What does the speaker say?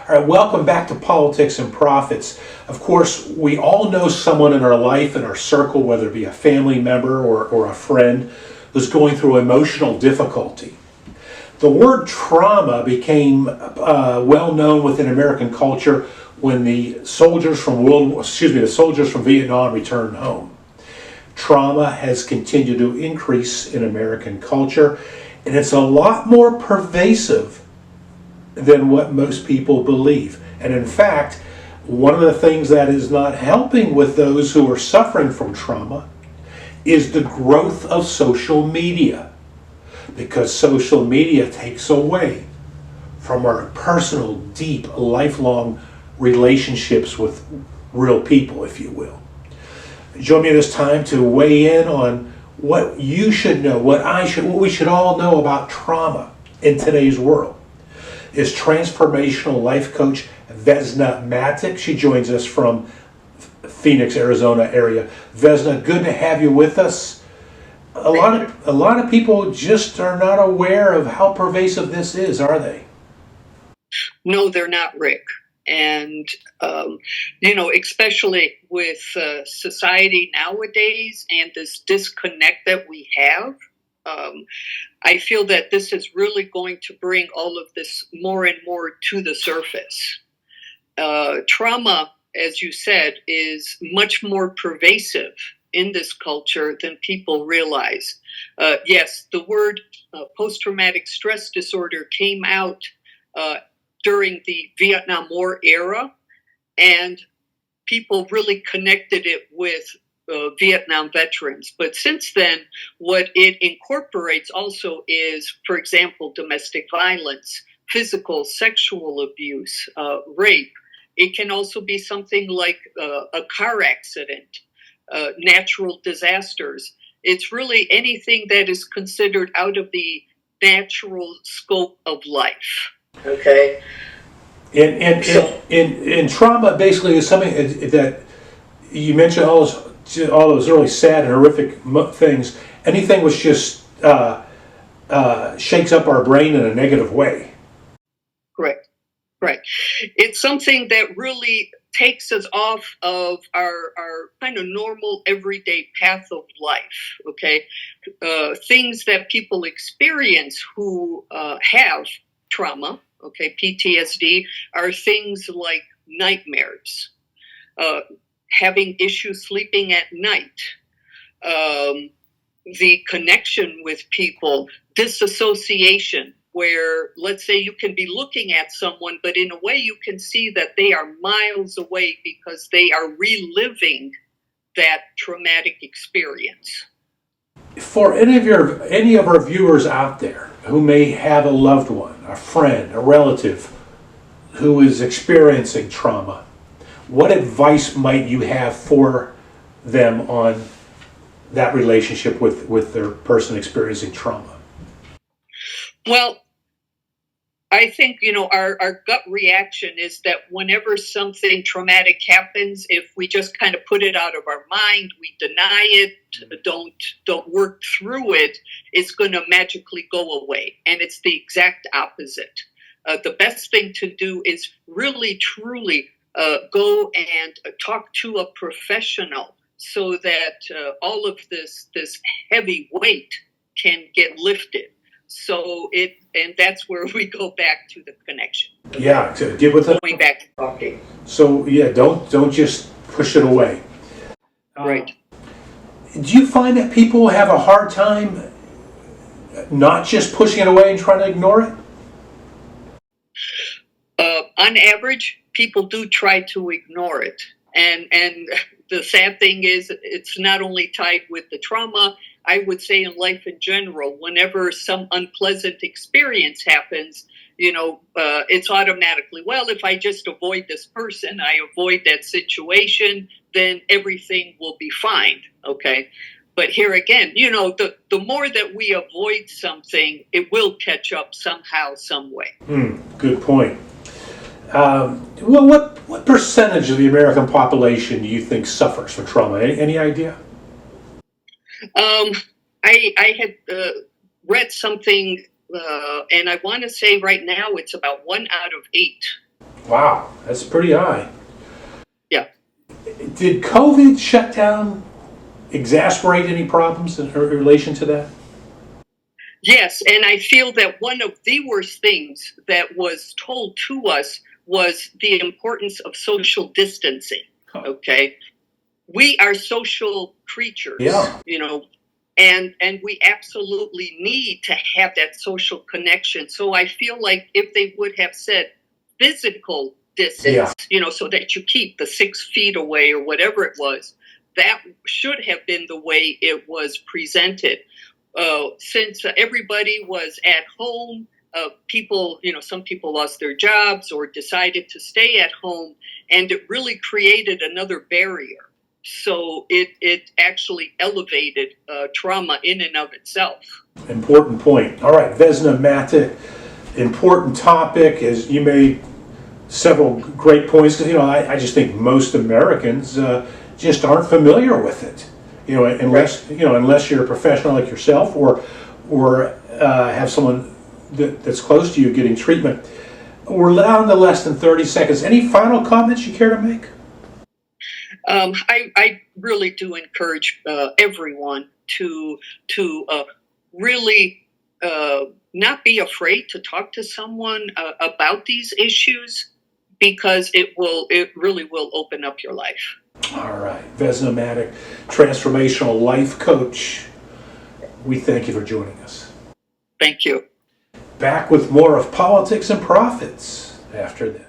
All right, welcome back to Politics and Profits. Of course, we all know someone in our life, in our circle, whether it be a family member or a friend, who's going through emotional difficulty. The word trauma became well known within American culture when the soldiers from Vietnam returned home. Trauma has continued to increase in American culture, and it's a lot more pervasive than what most people believe. And in fact, one of the things that is not helping with those who are suffering from trauma is the growth of social media, because social media takes away from our personal, deep, lifelong relationships with real people, if you will. Join me this time to weigh in on what you should know, what we should all know about trauma in today's world. Is transformational life coach Vesna Matic. She joins us from Phoenix, Arizona area. Vesna, good to have you with us. A lot of people just are not aware of how pervasive this is, are they? No, they're not, Rick. And, especially with society nowadays and this disconnect that we have, I feel that this is really going to bring all of this more and more to the surface. Trauma, as you said, is much more pervasive in this culture than people realize. Yes, the word post-traumatic stress disorder came out during the Vietnam War era, and people really connected it with Vietnam veterans. But since then, what it incorporates also is, for example, domestic violence, physical, sexual abuse, rape. It can also be something like a car accident, natural disasters. It's really anything that is considered out of the natural scope of life. Okay. And trauma basically is something that you mentioned, all those really sad and horrific things. Anything which just shakes up our brain in a negative way. Right. It's something that really takes us off of our kind of normal everyday path of life. Okay. Things that people experience who have trauma, okay, PTSD, are things like nightmares, having issues sleeping at night, the connection with people, disassociation, where, let's say, you can be looking at someone, but in a way you can see that they are miles away because they are reliving that traumatic experience. For any of our viewers out there who may have a loved one, a friend, a relative who is experiencing trauma, what advice might you have for them on that relationship with their person experiencing trauma? Well, I think, our gut reaction is that whenever something traumatic happens, if we just kind of put it out of our mind, we deny it, don't work through it, it's going to magically go away. And it's the exact opposite. The best thing to do is really, truly go and talk to a professional so that all of this heavy weight can get lifted. And that's where we go back to the connection. Yeah, to get with it. Going back to talking. So yeah, don't just push it away. Right. Do you find that people have a hard time not just pushing it away and trying to ignore it? On average, people do try to ignore it. And the sad thing is, it's not only tied with the trauma. I would say in life in general, whenever some unpleasant experience happens, it's automatically, well, if I just avoid this person, I avoid that situation, then everything will be fine. Okay. But here again, the more that we avoid something, it will catch up somehow, some way. Good point. What percentage of the American population do you think suffers from trauma? Any idea? I had read something, and I want to say right now it's about 1 out of 8. Wow, that's pretty high. Yeah. Did COVID shutdown exasperate any problems in relation to that? Yes, and I feel that one of the worst things that was told to us was the importance of social distancing. Huh. Okay. We are social creatures, Yeah. and we absolutely need to have that social connection. So I feel like if they would have said physical distance, so that you keep the 6 feet away or whatever it was, that should have been the way it was presented. Since everybody was at home, people, some people lost their jobs or decided to stay at home, and it really created another barrier. So it actually elevated trauma in and of itself. Important point. All right, Vesna Matic, important topic, as you made several great points, because I just think most Americans just aren't familiar with it. Unless you're a professional like yourself, or have someone that's close to you getting treatment. We're down to less than 30 seconds. Any final comments you care to make? I really do encourage everyone to really not be afraid to talk to someone about these issues, because it really will open up your life. All right, Vesna Matic, transformational life coach. We thank you for joining us. Thank you. Back with more of Politics and Profits after this.